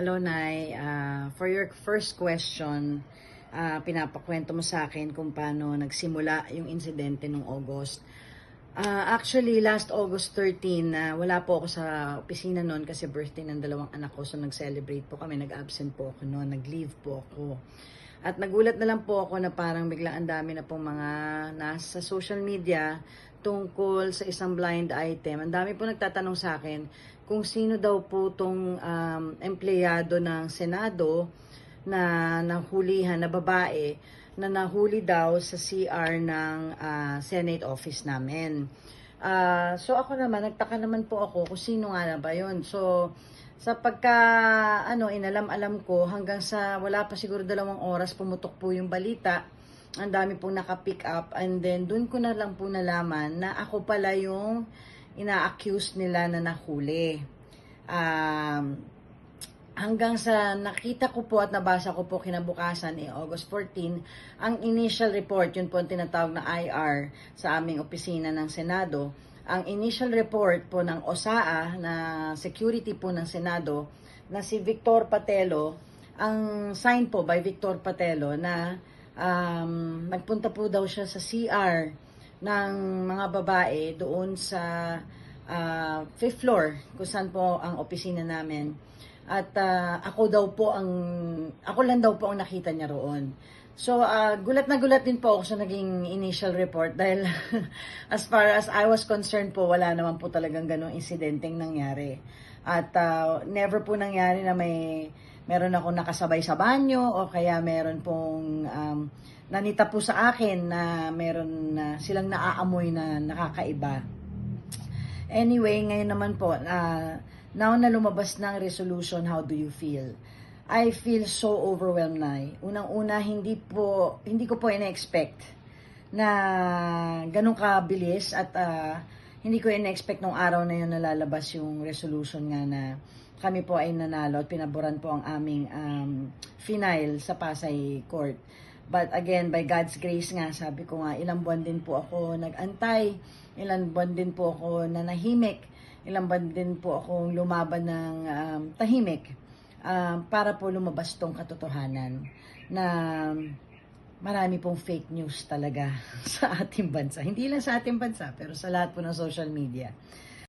Hello, Nay. For your first question, pinapakwento mo sa akin kung paano nagsimula yung insidente nung August. Actually, last August 13, wala po ako sa opisina noon kasi birthday ng dalawang anak ko. So, nag-celebrate po kami. Nag-absent po ako noon. Nag-leave po ako. At nagulat na lang po ako na parang biglang ang dami na pong mga nasa social media tungkol sa isang blind item. Ang dami po nagtatanong sa akin kung sino daw po tong empleyado ng Senado na nahulihan na babae na nahuli daw sa CR ng Senate office namin. So ako naman, nagtaka naman po ako kung sino nga na ba yun. So sa pagka inalam-alam ko hanggang sa wala pa siguro 2 oras pumutok po yung balita. Ang dami pong naka-pick up and then dun ko na lang po nalaman na ako pala yung ina-accuse nila na nahuli. Hanggang sa nakita ko po at nabasa ko po kinabukasan August 14, ang initial report, yun po ang tinatawag na IR sa aming opisina ng Senado. Ang initial report po ng OSAA na security po ng Senado na si Victor Patelo, ang sign po by Victor Patelo na nagpunta po daw siya sa CR ng mga babae doon sa 5th floor kung saan po ang opisina namin. At ako lang daw po ang nakita niya roon. So, gulat na gulat din po ako sa naging initial report dahil as far as I was concerned po, wala naman po talagang ganong insidenteng nangyari. At never po nangyari na meron ako nakasabay sa banyo o kaya meron pong nanita po sa akin na meron silang naaamoy na nakakaiba. Anyway, ngayon naman po, now na lumabas ng resolution, how do you feel? I feel so overwhelmed na. Unang-una, hindi ko po ina-expect na ganun kabilis at hindi ko ina-expect nung araw na yun nalalabas yung resolution nga na kami po ay nanalo at pinaboran po ang aming final sa Pasay Court. But again, by God's grace nga, sabi ko nga, ilang buwan din po ako nag-antay, ilang buwan din po ako nanahimik, ilang buwan din po akong lumaban ng tahimik para po lumabas tong katotohanan na marami pong fake news talaga sa ating bansa. Hindi lang sa ating bansa, pero sa lahat po ng social media.